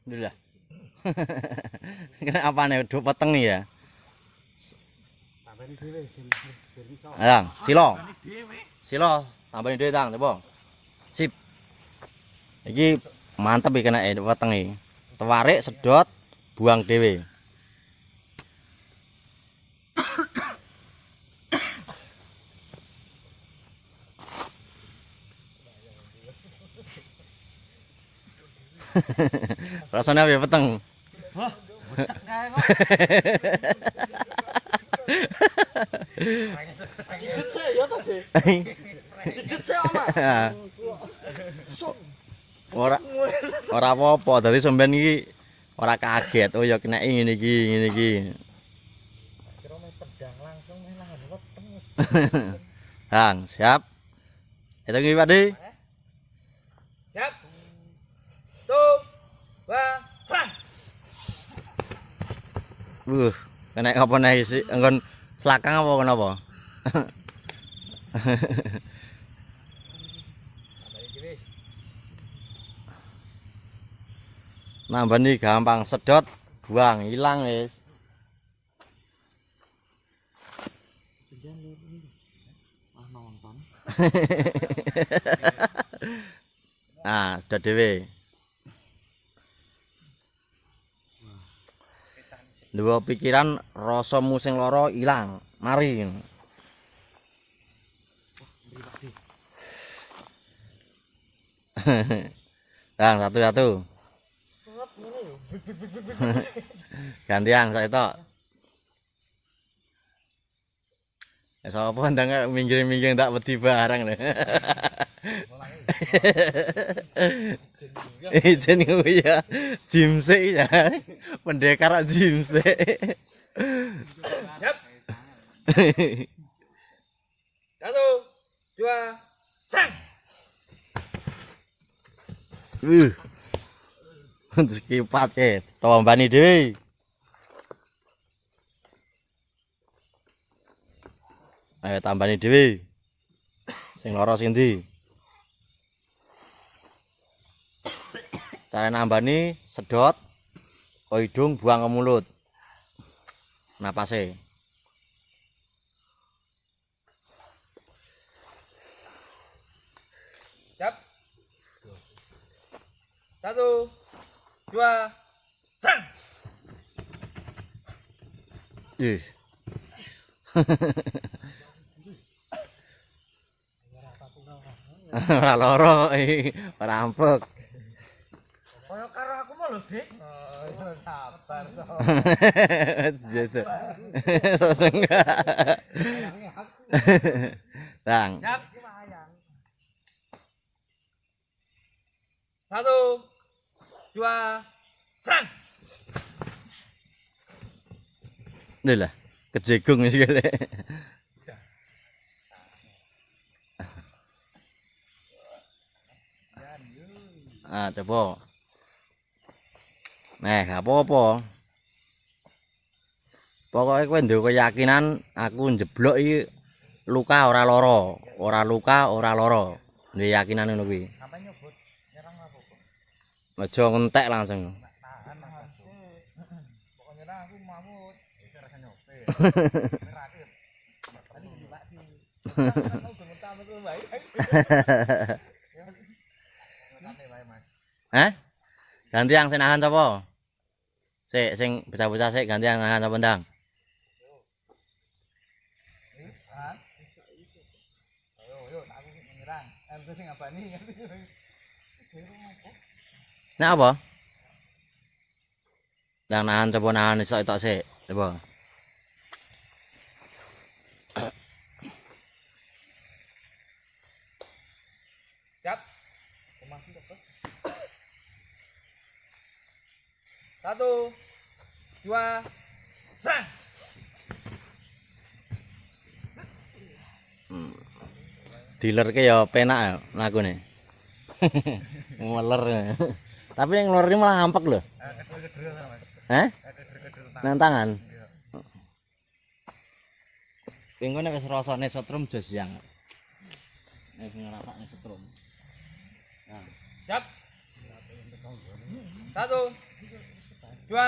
Dulu lah. Kena apa nih? Dua peteng nih ya. Ayang, silo. Silo, tambahin dhewe tang, coba. Sip. Iki mantep iki kena weteng iki. Tewarik sedot, buang dhewe. Rasanya apa ya peteng? Wah, bocah kae kok. Sidit sih ya tadi. Sidit sih ama. Ora apa-apa, dadi sampean iki ora kaget. Oh ya kena ngene iki. Kira main pedang langsung main lahan weteng. Hang, siap. Hitung iki, Pak De. Siap. 2 3. Kena apa nih sih? Enggon selakang apa kenapa? Nambah nih gampang, sedot, buang, hilang guys. Nonton. Nah, sedot dhewe. Dua pikiran rasa musing loro hilang, mari. Bang, satu-satu. Gantian saya tok. Sapa ndang minggir-minggir ndak wedi barang lho. Ijen ya. Jimsik ya. Pendekar jimsik. Siap. 1 2 sang. Terus kipat tombani dhewe. Ayo tambani dhewe. Sing lara sing ndi? Cara nambani sedot ke hidung buang ke mulut. Napase. Siap. 1 2 sang. Ih. Ora lara ora ampek. Kaya karo aku mau lho, Dik. Oh, sabar to. Jese. Bang. Siap. 1 2 sang. Lho lah, kejegung iki lek. Ah, coba. Gak apa-apa. Pokoknya kowe nduk keyakinan aku njeblok iki luka ora lara, ora luka ora lara. Ndek keyakinan ngono kuwi. Sampai nyebut nyerang apa kok? Aja ngentek langsung. Tahan Mas. Pokoknya nyerang aku mamut. Wis rasa nyope. Terakhir. Tadi Pak di. Kan udah mentah betul baik. Nanti bae Mas. Hah? Gantian sing nahan sapa? Sik sing bocah-bocah sik gantian nahan sapa ndang? Ayo, aku menyerang. Aku sing ngabani. Nek apa? Ndang nahan coba nahan iso-iso sik, coba. Siap. Masih dapat. 1 2 sang. Dealer ke ya penak ya lakune. Meler. Tapi yang ngeluarin malah hampek loh. Hah? Nang tangan. Pingkone wis rasane setrum jos yang. Nek ngrasakne setrum. Nah. Siap. 1 2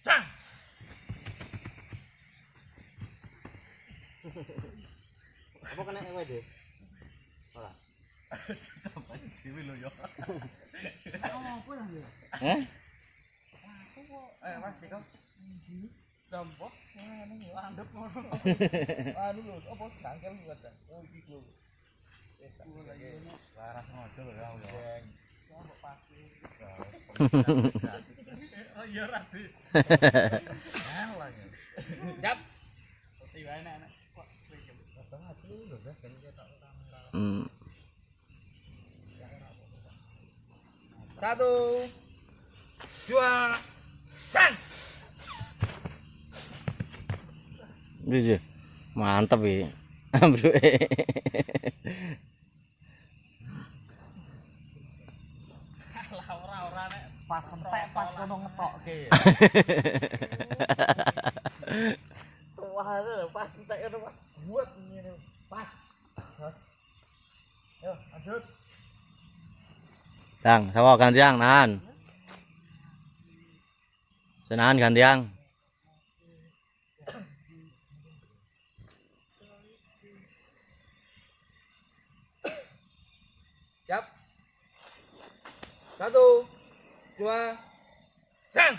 sang. Apa kena ewe deh? Ora. Tambah dhewe lho yo. Apa lah yo? Mas iki kok dampo ngene yo andep ngono. Anu lho, apa jangkel kok ta? Oh iki lho. Wis laras ngojo lho ya. Kok pasti. Oh iya rabi. Alah ya. Yap. Putih wae nek kok kadang asli lho ya ben ketok kamera. 1 2 sang. Iya. Mantep iki. Ambruke. Lah ora nek pas entek pas kono ngetokke. Wah, pas entek ngono pas buat ngene. Pas. Yo, lanjut. Dang, sawo gantiang nahan. Senahan gantiang. Siap. 1 2 sang.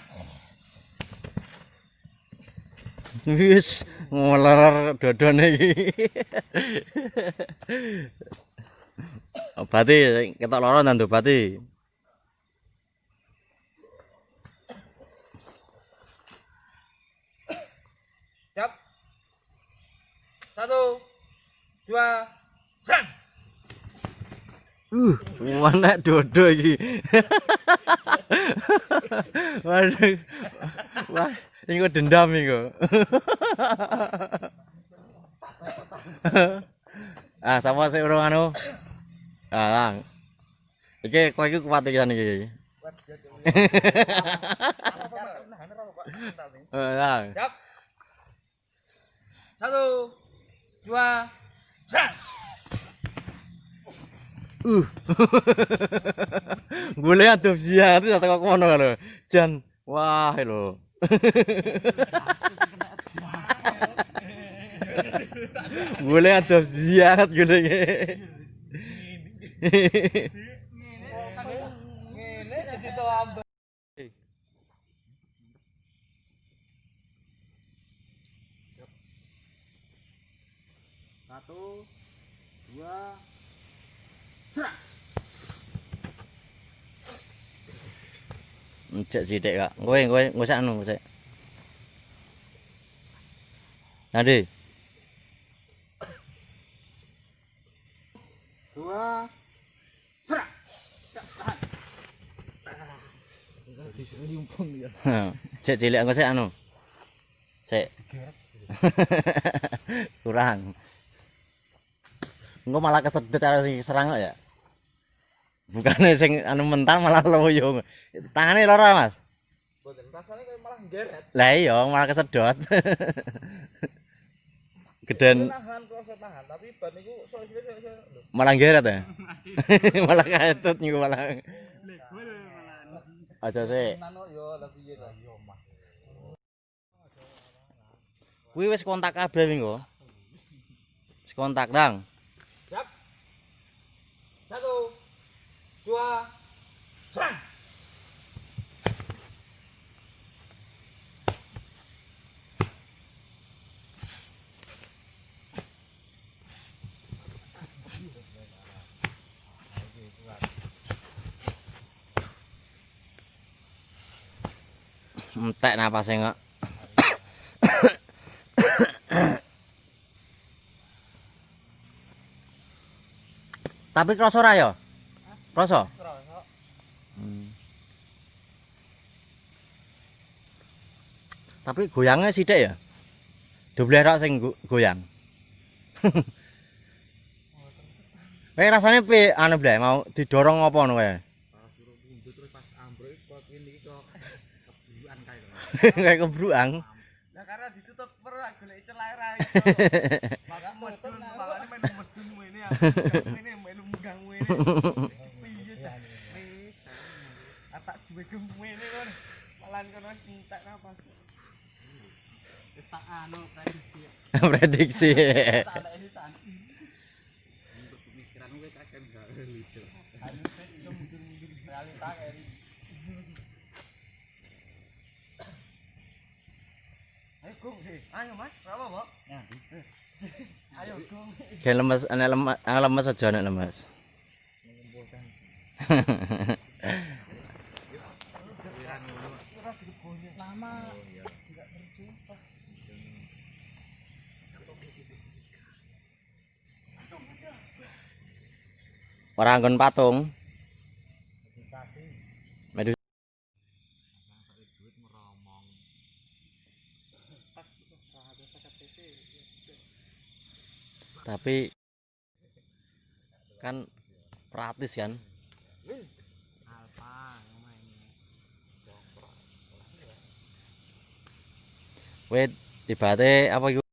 Wis ngoler dodone iki. Obati ketok lara nang obati. Siap. 1 2 sang. Mana dodo iki. Waduh. Wah, ini kok dendam iki kok. Ah, sama sing urung anu. Ah, lang. Iki kowe iki kuat iki jan iki. Lang. Siap. 1 2 sang. Boleh adopsi ya, itu teko kono lho. Jan, wah lho. Boleh adopsi ya gule. Ngene jadi lambe. 1 2 Cek sithik kak. Kowe ngosek anu ngosek. Nanti 2 Trak. Tahan. Diselimpung ya. Cek cilik ngosek anu. Sik. Kurang. Engko malah kesedot karo sing serang kok ya. Bukannya sing anu mentah malah loyo. Tangane lara, Mas. Mboten rasane koyo malah nggeret. Lah iya malah kesedot. Geden Tahan proses tahan, tapi ban niku sok-sok lho. malah geret ya. Malah ketut niku malah. Aja sik. Nano yo lah piye to? Yo Mas. Kuwi wis kontak kabeh wingi kok. Wis kontak, Dang. Siap. 1 2 sang. Entek napase kok. Tapi krasa ora ya? Krasa? Krasa. Tapi goyangnya sithik ya. Doblerok sing goyang. Kayak rasanya piye anu blek mau didorong apa ngono kae? Terus pas ambruk kok ini kok kebruan kae. Kayak kebruang. Nah karena ditutup perah golek celah ra iso. Maka medun makane melu medun ngene ya. Ngene melu munggang ngene. Piye ta? Atak duwe gem ngene kon. Palan kono entek napas. Wis tak anu prediksi. Prediksi. Tak ada editan. Untuk pemikiran gue tak akan gak lucu. Anu sih itu mundur-mundur realita kayak ini. Ayo Gung, ayo Mas, berapa Mbak? Ya, ayo Gung. Kayak lemes, anak lemes aja anak lemes. Mengumpulkan. Lama tidak berjumpa. Orang nggon patung. Medus. Tapi kan gratis kan? Alpa ngomongnya. Wait, tibate apa iku?